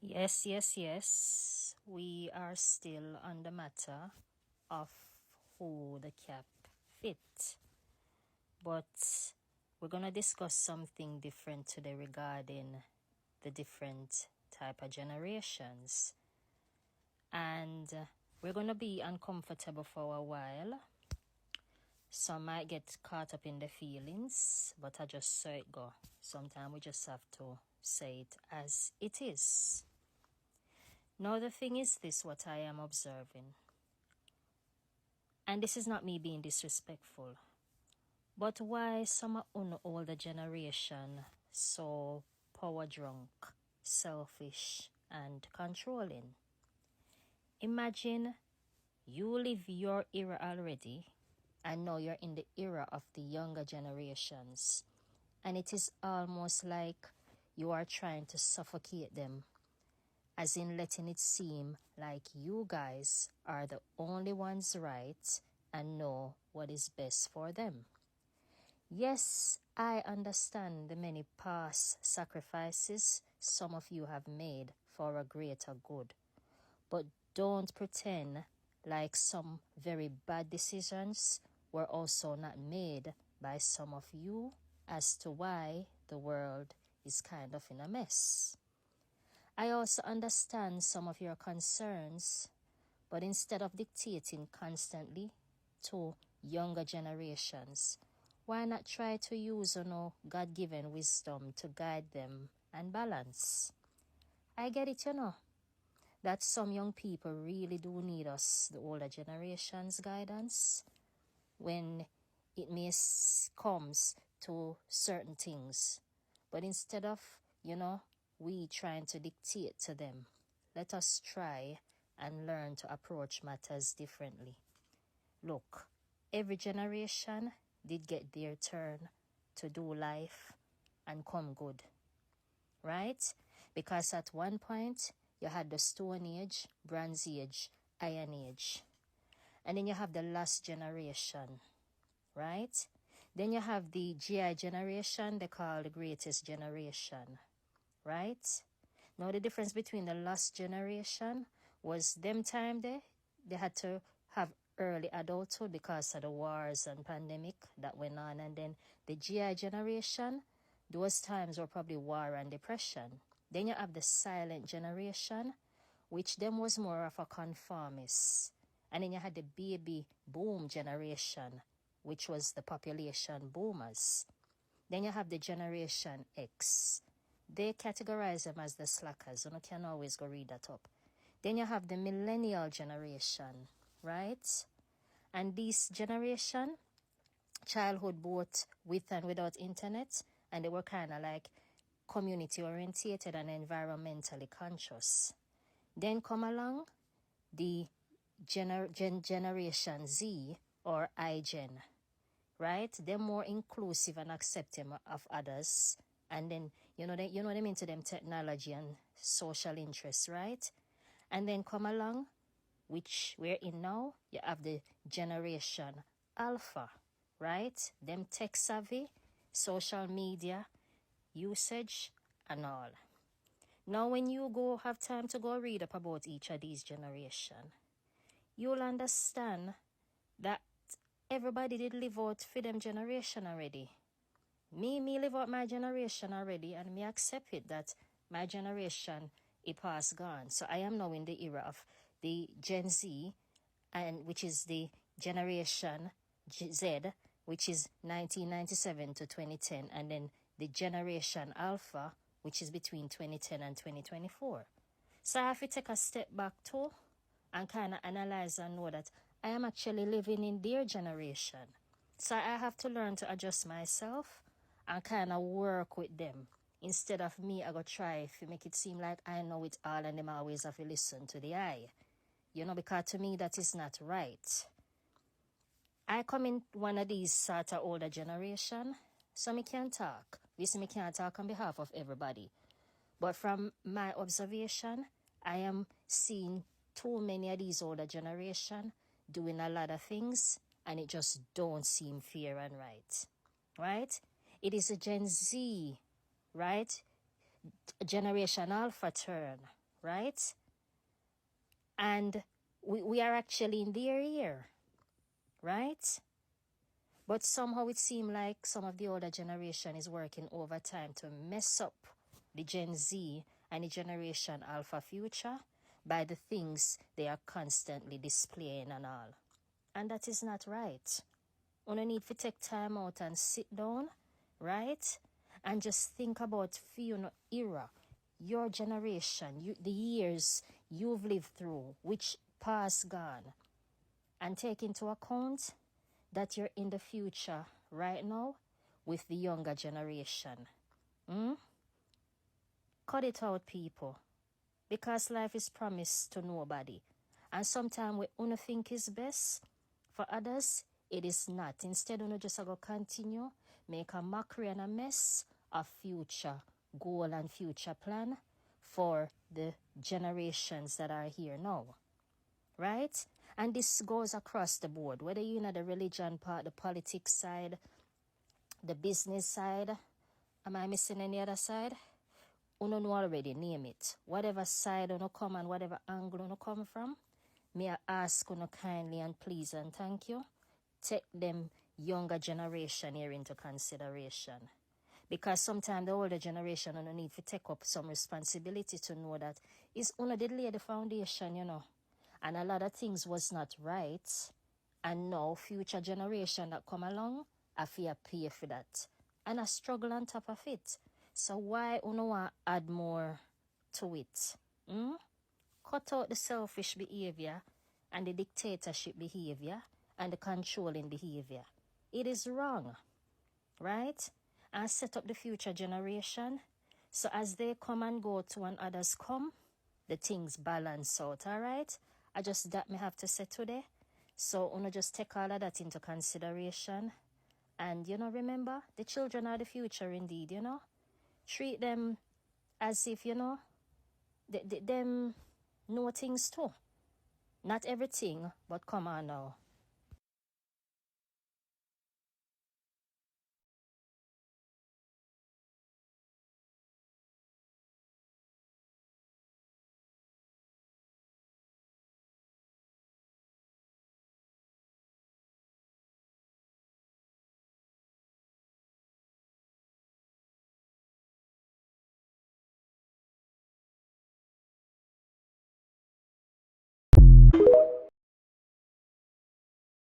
Yes. We are still on the matter of who the cap fit. But we're going to discuss something different today regarding the different type of generations. And we're going to be uncomfortable for a while. Some might get caught up in the feelings, but I just saw it go. Sometimes we just have to say it as it is. Now the thing is this, what I am observing. And this is not me being disrespectful. But why some of the older generation so power drunk, selfish and controlling? Imagine you live your era already and now you're in the era of the younger generations. And it is almost like you are trying to suffocate them, as in letting it seem like you guys are the only ones right and know what is best for them. Yes, I understand the many past sacrifices some of you have made for a greater good, but don't pretend like some very bad decisions were also not made by some of you as to why the world is kind of in a mess. I also understand some of your concerns, but instead of dictating constantly to younger generations, why not try to use God-given wisdom to guide them and balance? I get it, that some young people really do need us, the older generation's guidance, when it comes to certain things. But instead of, we trying to dictate to them, let us try and learn to approach matters differently. Look, every generation did get their turn to do life and come good, right? Because at one point, you had the Stone Age, Bronze Age, Iron Age. And then you have the last generation, right? Then you have the GI generation, they call the greatest generation, right? Now the difference between the last generation was them time they had to have early adulthood because of the wars and pandemic that went on. And then the GI generation, those times were probably war and depression. Then you have the silent generation, which them was more of a conformist. And then you had the baby boom generation, which was the population boomers. Then you have the Generation X. They categorize them as the slackers. You can always go read that up. Then you have the millennial generation, right? And this generation, childhood both with and without internet, and they were kind of like community orientated and environmentally conscious. Then come along the Generation Z or iGen, right? They're more inclusive and accepting of others. And then, they mean to them technology and social interests, right? And then come along, which we're in now, you have the Generation Alpha, right? Them tech savvy, social media, usage, and all. Now, when you go have time to go read up about each of these generations, you'll understand that everybody did live out for them generation already. Me live out my generation already, and me accept it that my generation it past gone. So I am now in the era of the Gen Z, and which is the Generation Z, which is 1997 to 2010, and then the Generation Alpha, which is between 2010 and 2024. So I have to take a step back too and kind of analyze and know that I am actually living in their generation. So I have to learn to adjust myself and kind of work with them. Instead of me, I go try to make it seem like I know it all and them always have to listen to the eye. Because to me that is not right. I come in one of these sort of older generation, so me can talk. This me can't talk on behalf of everybody. But from my observation, I am seeing too many of these older generation doing a lot of things, and it just don't seem fair and right. Right? It is a Gen Z, right? Generation Alpha turn, right? And we are actually in their ear, right? But somehow it seems like some of the older generation is working overtime to mess up the Gen Z and the Generation Alpha future by the things they are constantly displaying and all. And that is not right. You need to take time out and sit down, right? And just think about your era, your generation, the years you've lived through, which past gone, and take into account that you're in the future right now with the younger generation. Cut it out, people, because life is promised to nobody. And sometimes we only think is best for others, it is not. Instead, we just go continue, make a mockery and a mess of future goal and future plan for the generations that are here now. Right? And this goes across the board, whether you're in the religion part, the politics side, the business side. Am I missing any other side? Uno know already, name it. Whatever side uno come and whatever angle uno come from, may I ask uno kindly and please and thank you, take them younger generation here into consideration. Because sometimes the older generation uno need to take up some responsibility to know that it's uno did lay the foundation, you know. And a lot of things was not right. And now future generation that come along, I fear pay for that. And I struggle on top of it. So why uno want add more to it? Cut out the selfish behavior and the dictatorship behavior and the controlling behavior. It is wrong, right? And set up the future generation. So as they come and go to and others come, the things balance out, all right? I just that me have to say today. So uno just take all of that into consideration. And, remember, the children are the future indeed, Treat them as if, them know things too. Not everything, but come on now.